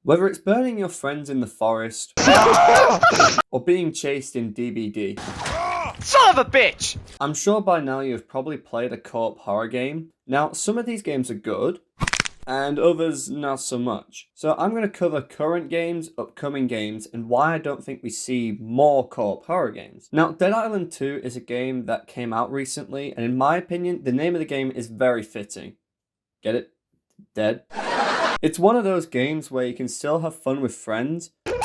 Whether it's burning your friends in the forest or being chased in DBD, Son of a bitch! I'm sure by now you've probably played a co-op horror game. Now, some of these games are good, and others not so much. So I'm going to cover current games, upcoming games, and why I don't think we see more co-op horror games. Now, Dead Island 2 is a game that came out recently, and in my opinion, the name of the game is very fitting. Get it? Dead. It's one of those games where you can still have fun with friends. But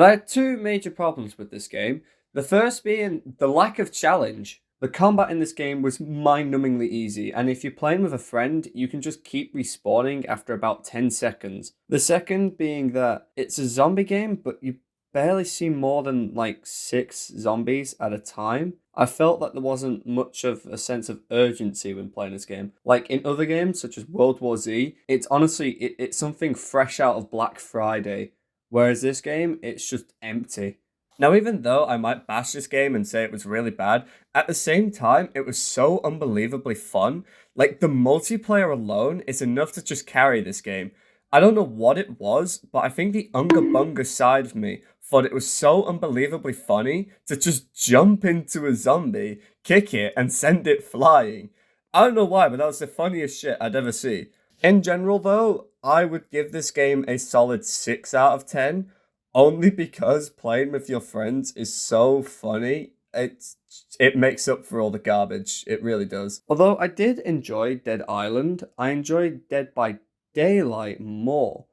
I had two major problems with this game. The first being the lack of challenge. The combat in this game was mind-numbingly easy, and if you're playing with a friend, you can just keep respawning after about 10 seconds. The second being that it's a zombie game, but you barely see more than like 6 zombies at a time. I felt that there wasn't much of a sense of urgency when playing this game. Like in other games, such as World War Z, it's honestly, it's something fresh out of Black Friday. Whereas this game, it's just empty. Now, even though I might bash this game and say it was really bad, at the same time, it was so unbelievably fun. Like, the multiplayer alone is enough to just carry this game. I don't know what it was, but I think the Unga Bunga side of me thought it was so unbelievably funny to just jump into a zombie, kick it, and send it flying. I don't know why, but that was the funniest shit I'd ever see. In general, though, I would give this game a solid 6 out of 10, only because playing with your friends is so funny. It makes up for all the garbage. It really does. Although I did enjoy Dead Island, I enjoyed Dead by Daylight more.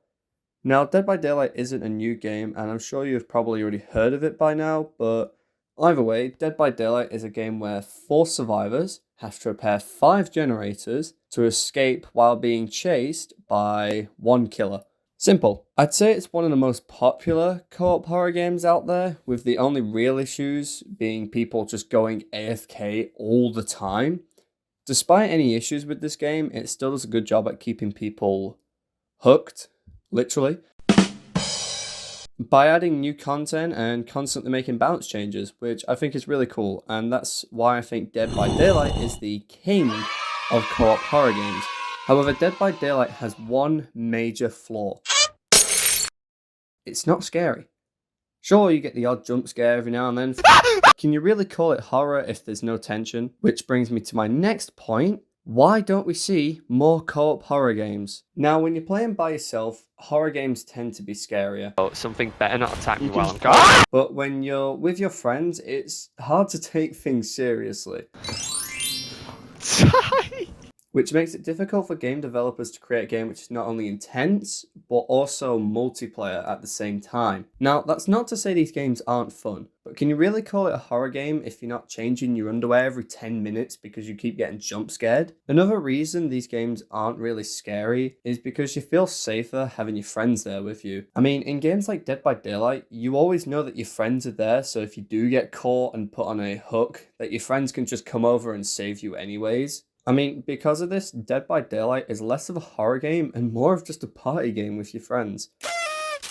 Now, Dead by Daylight isn't a new game, and I'm sure you've probably already heard of it by now, but either way, Dead by Daylight is a game where 4 survivors have to repair 5 generators to escape while being chased by 1 killer. Simple. I'd say it's one of the most popular co-op horror games out there, with the only real issues being people just going AFK all the time. Despite any issues with this game, it still does a good job at keeping people hooked, literally, by adding new content and constantly making balance changes, which I think is really cool, and that's why I think Dead by Daylight is the king of co-op horror games. However, Dead by Daylight has one major flaw. It's not scary. Sure, you get the odd jump scare every now and then. Can you really call it horror if there's no tension? Which brings me to my next point. Why don't we see more co-op horror games? Now, when you're playing by yourself, horror games tend to be scarier. Oh, something better not attack me while I'm gone. But when you're with your friends, it's hard to take things seriously. Which makes it difficult for game developers to create a game which is not only intense, but also multiplayer at the same time. Now, that's not to say these games aren't fun, but can you really call it a horror game if you're not changing your underwear every 10 minutes because you keep getting jump scared? Another reason these games aren't really scary is because you feel safer having your friends there with you. I mean, in games like Dead by Daylight, you always know that your friends are there, so if you do get caught and put on a hook, that your friends can just come over and save you anyways. I mean, because of this, Dead by Daylight is less of a horror game and more of just a party game with your friends.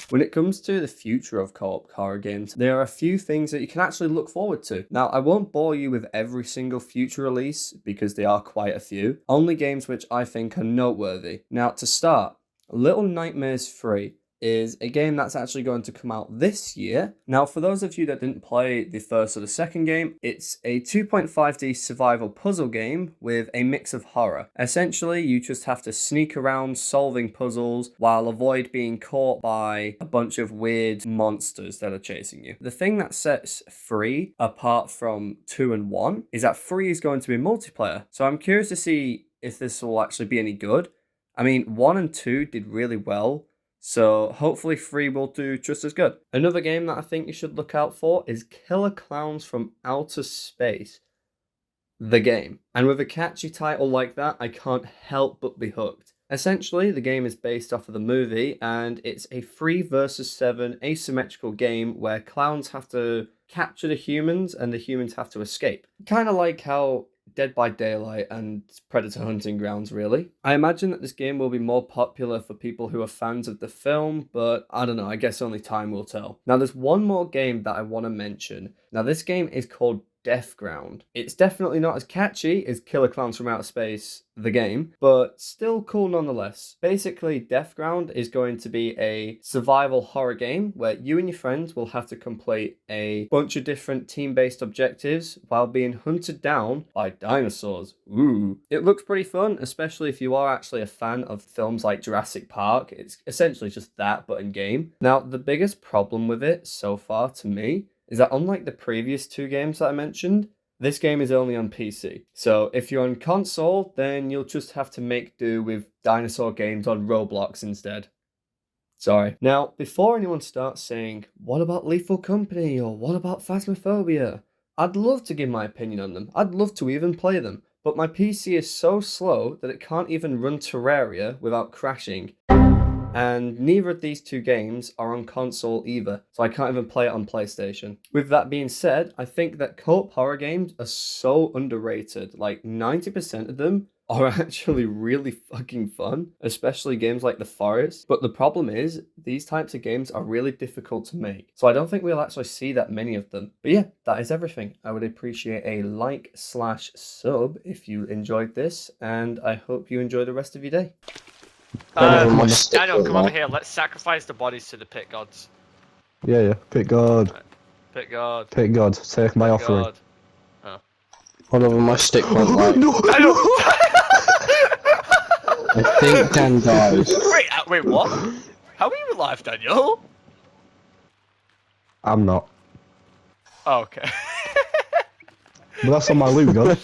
When it comes to the future of co-op horror games, there are a few things that you can actually look forward to. Now, I won't bore you with every single future release, because there are quite a few. Only games which I think are noteworthy. Now, to start, Little Nightmares 3 is a game that's actually going to come out this year. Now, for those of you that didn't play the first or the second game, it's a 2.5D survival puzzle game with a mix of horror. Essentially, you just have to sneak around solving puzzles while avoid being caught by a bunch of weird monsters that are chasing you. The thing that sets 3 apart from 2 and 1 is that 3 is going to be multiplayer. So I'm curious to see if this will actually be any good. I mean, 1 and 2 did really well, so hopefully 3 will do just as good. Another game that I think you should look out for is Killer Clowns from Outer Space, the game. And with a catchy title like that, I can't help but be hooked. Essentially, the game is based off of the movie, and it's a 3 versus 7 asymmetrical game where clowns have to capture the humans and the humans have to escape. Kind of like how Dead by Daylight and Predator Hunting Grounds, really. I imagine that this game will be more popular for people who are fans of the film, but I don't know, I guess only time will tell. Now, there's one more game that I want to mention. Now, this game is called Deathground. It's definitely not as catchy as Killer Clowns from Outer Space, the game, but still cool nonetheless. Basically, Deathground is going to be a survival horror game where you and your friends will have to complete a bunch of different team-based objectives while being hunted down by dinosaurs. Ooh. It looks pretty fun, especially if you are actually a fan of films like Jurassic Park. It's essentially just that, but in game. Now, the biggest problem with it so far to me is that unlike the previous two games that I mentioned, this game is only on PC. So if you're on console, then you'll just have to make do with dinosaur games on Roblox instead. Sorry. Now, before anyone starts saying, what about Lethal Company or what about Phasmophobia? I'd love to give my opinion on them. I'd love to even play them. But my PC is so slow that it can't even run Terraria without crashing. And neither of these two games are on console either, so I can't even play it on PlayStation. With that being said, I think that co-op horror games are so underrated. Like 90% of them are actually really fucking fun, especially games like The Forest. But the problem is, these types of games are really difficult to make, so I don't think we'll actually see that many of them. But yeah, that is everything. I would appreciate a like/sub if you enjoyed this, and I hope you enjoy the rest of your day. Daniel, come over here. Let's sacrifice the bodies to the pit gods. Yeah. Pit God. Pit god. Pit God. Take my Pit offering. god. Oh. Hold on, my stick went like. No! Daniel! I think Dan died. Wait, what? How are you alive, Daniel? I'm not. Oh, okay. But that's on my loot gun.